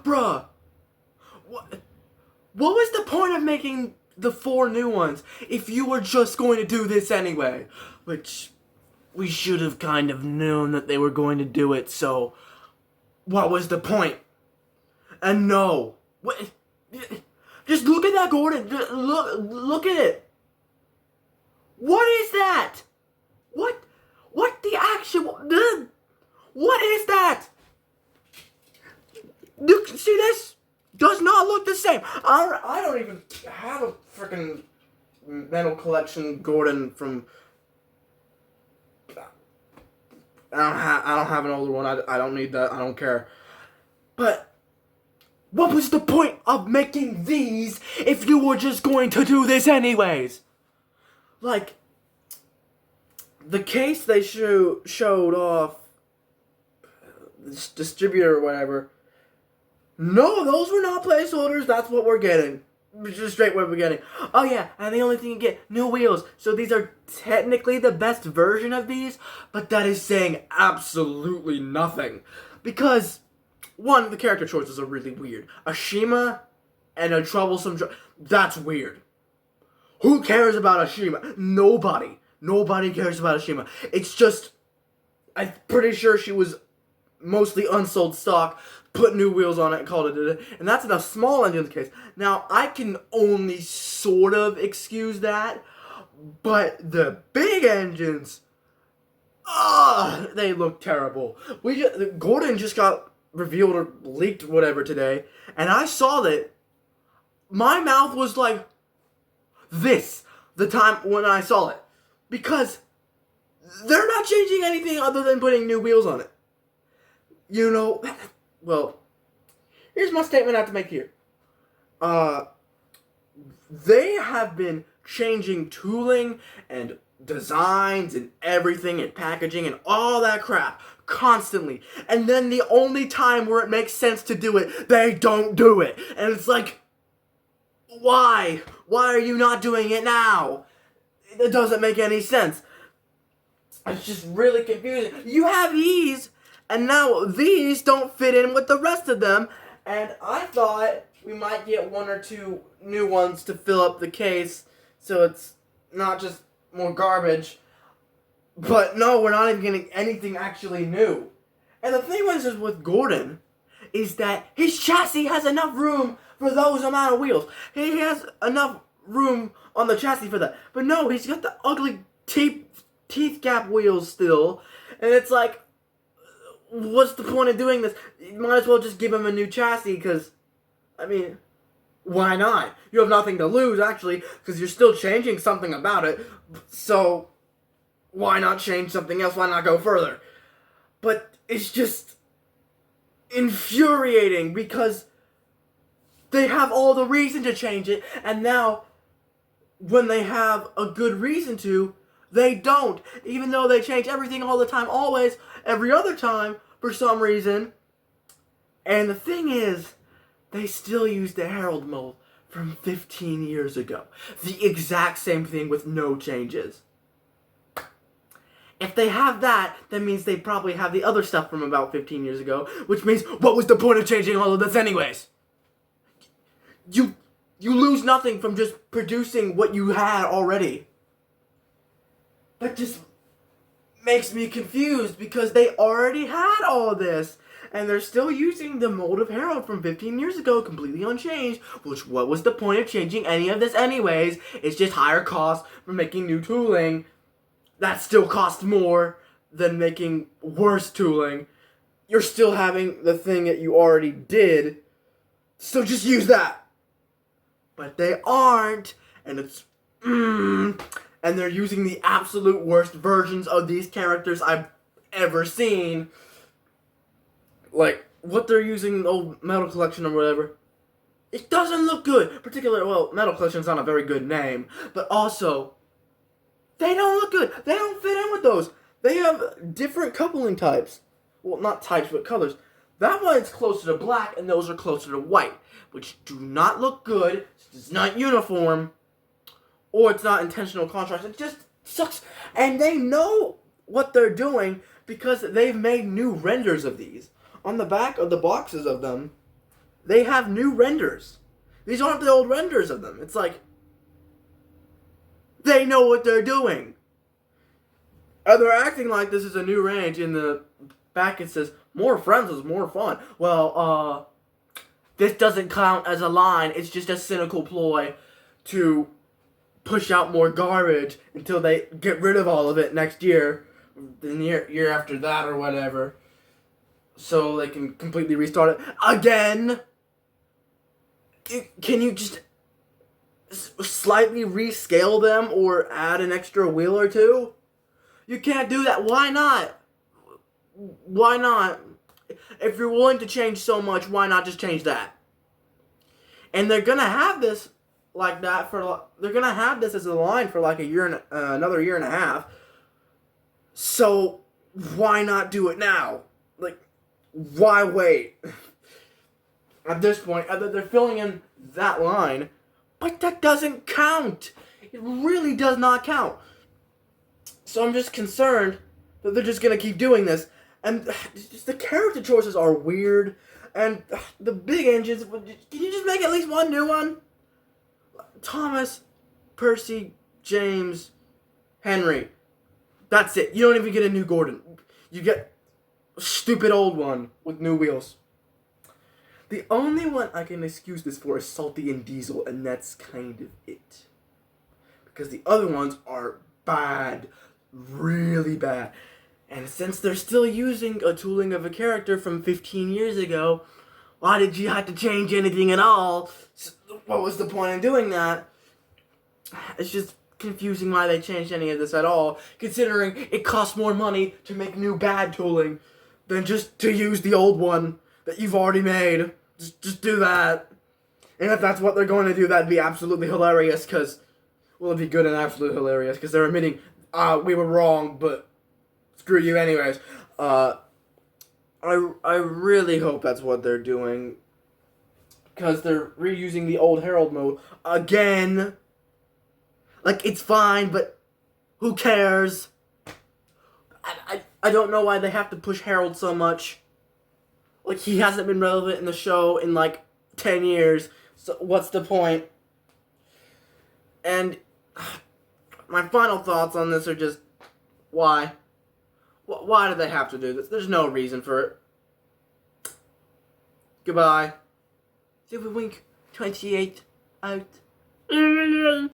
Bruh, what was the point of making the 4 new ones if you were just going to do this anyway? Which, we should have kind of known that they were going to do it, so what was the point? And no. Just look at that, Gordon. Look at it. What is that? What the actual... What is that? Look, see this? Does not look the same. I don't even have a freaking Mattel collection, Gordon, from... I don't have an older one. I don't need that. I don't care. But what was the point of making these if you were just going to do this anyways? Like, the case they showed off, this distributor or whatever, no, those were not placeholders. That's what we're getting. Just straight what we're getting. Oh yeah, and the only thing you get, new wheels. So these are technically the best version of these, but that is saying absolutely nothing. Because, one, the character choices are really weird. A Shima and a troublesome... That's weird. Who cares about a Shima? Nobody. Nobody cares about a Shima. It's just... I'm pretty sure she was mostly unsold stock, put new wheels on it and called it a day. And that's in a small engine's case. Now, I can only sort of excuse that, but the big engines, they look terrible. Gordon just got revealed or leaked whatever today, and I saw that. My mouth was like this the time when I saw it, because they're not changing anything other than putting new wheels on it. You know, well, here's my statement I have to make here. They have been changing tooling and designs and everything and packaging and all that crap constantly. And then the only time where it makes sense to do it, they don't do it. And it's like, why? Why are you not doing it now? It doesn't make any sense. It's just really confusing. You have these, and now these don't fit in with the rest of them. And I thought we might get 1 or 2 new ones to fill up the case, so it's not just more garbage. But no, we're not even getting anything actually new. And the thing is with Gordon, is that his chassis has enough room for those amount of wheels. He has enough room on the chassis for that. But no, he's got the ugly teeth gap wheels still. And it's like, what's the point of doing this? You might as well just give him a new chassis, because, I mean, why not? You have nothing to lose, actually, because you're still changing something about it. So, why not change something else? Why not go further? But it's just infuriating, because they have all the reason to change it, and now, when they have a good reason to, they don't. Even though they change everything all the time, always, every other time, for some reason. And the thing is, they still use the Herald mold from 15 years ago. The exact same thing with no changes. If they have that, that means they probably have the other stuff from about 15 years ago, which means, what was the point of changing all of this anyways? You lose nothing from just producing what you had already. That just makes me confused, because they already had all this, and they're still using the mold of Herald from 15 years ago, completely unchanged, which, what was the point of changing any of this anyways? It's just higher cost for making new tooling. That still costs more than making worse tooling. You're still having the thing that you already did, so just use that. But they aren't, and it's, and they're using the absolute worst versions of these characters I've ever seen. Like, what they're using, old Mattel Collection or whatever. It doesn't look good. Particularly, well, Mattel Collection's not a very good name. But also, they don't look good. They don't fit in with those. They have different coupling types. Well, not types, but colors. That one's closer to black, and those are closer to white. Which do not look good. It's not uniform. Or it's not intentional contrast. It just sucks. And they know what they're doing, because they've made new renders of these. On the back of the boxes of them, They have new renders. These aren't the old renders of them. It's like, they know what they're doing. And they're acting like this is a new range. In the back it says, more friends is more fun. Well, this doesn't count as a line. It's just a cynical ploy to push out more garbage until they get rid of all of it next year. The year after that or whatever. So they can completely restart it again. Can you just slightly rescale them or add an extra wheel or two? You can't do that. Why not? Why not? If you're willing to change so much, why not just change that? And they're gonna have this like that for. They're gonna have this as a line for like a year and another year and a half. So why not do it now? Like, why wait? At this point, they're filling in that line, but that doesn't count. It really does not count. So I'm just concerned that they're just gonna keep doing this, and just the character choices are weird, and the big engines. Can you just make at least one new one? Thomas, Percy, James, Henry. That's it. You don't even get a new Gordon. You get a stupid old one with new wheels. The only one I can excuse this for is Salty and Diesel, and that's kind of it. Because the other ones are bad. Really bad. And since they're still using a tooling of a character from 15 years ago, why did you have to change anything at all? What was the point in doing that? It's just confusing why they changed any of this at all, considering it costs more money to make new bad tooling than just to use the old one that you've already made. Just do that. And if that's what they're going to do, that'd be absolutely hilarious, because, well, it'd be good and absolutely hilarious, because they're admitting, we were wrong, but screw you anyways. I really hope that's what they're doing, because they're reusing the old Herald mode again. Like, it's fine, but who cares? I don't know why they have to push Harold so much. Like, he hasn't been relevant in the show in, like, 10 years. So, what's the point? And my final thoughts on this are just, why? Why do they have to do this? There's no reason for it. Goodbye. Super Wink 28 out.